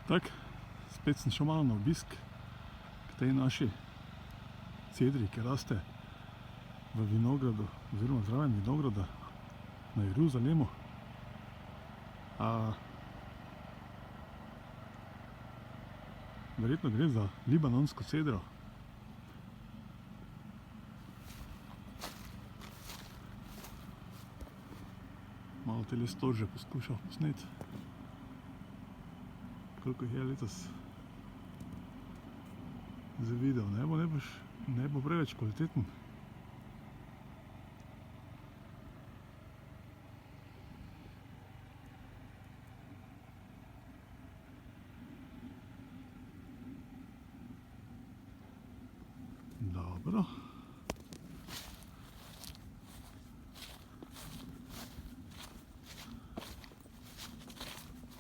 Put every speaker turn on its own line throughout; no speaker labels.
Tako, spet sem šel malo na obisk k tej naši cedri, ki raste v vinogradu, oziroma zraven vinograda na Jeruzalemu. Verjetno gre za libanonsko cedro. Malo tele storže poskušal posneti, koliko jih je letos. Za video ne bo preveč kvaliteten. Dobro.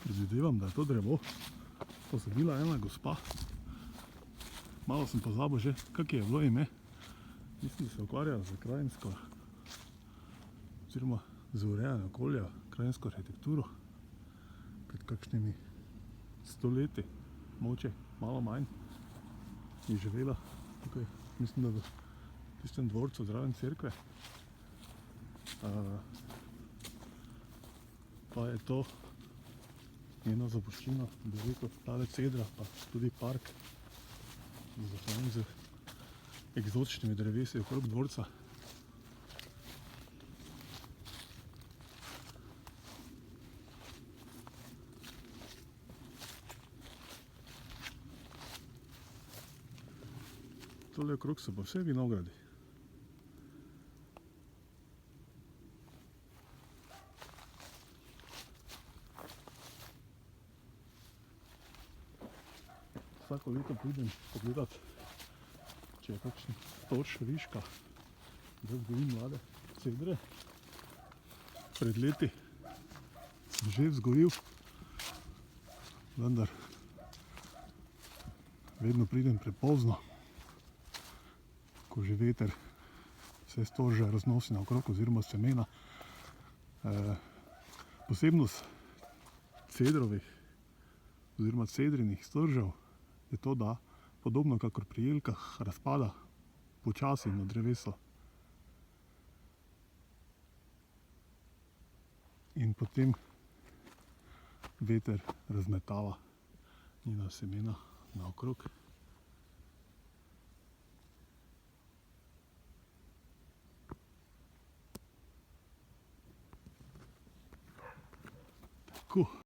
Predvidevam, da je to drevo posadila ena gospa. Malo sem pozabil že, kak je bilo ime. Mislim, da se ukvarja z krajinsko, oziroma z urejanjem okolja, krajinsko arhitekturo. Pred kakšnimi 100 leti, mogoče malo manj, je živela tukaj, mislim, da v tistem dvorcu zraven cerkve. Pa je to njena zapuščina, bi rekel, tale cedra, pa tudi park z eksotičnimi drevesi okrog dvorca. Tole okrog so pa vse vinogradi. Vsako leto pridem pogledat, če je kakšen storž, viška, da vzgojim mlade cedre. Pred leti sem že vzgojil, vendar vedno pridem prepozno, ko že veter vse storže raznosi naokrog oziroma semena. Posebnost cedrovih oziroma cedrinih storžev je to, da podobno kakor pri jelkah razpada počasi na drevesu. In potem veter razmetava njena semena naokrog. Tako.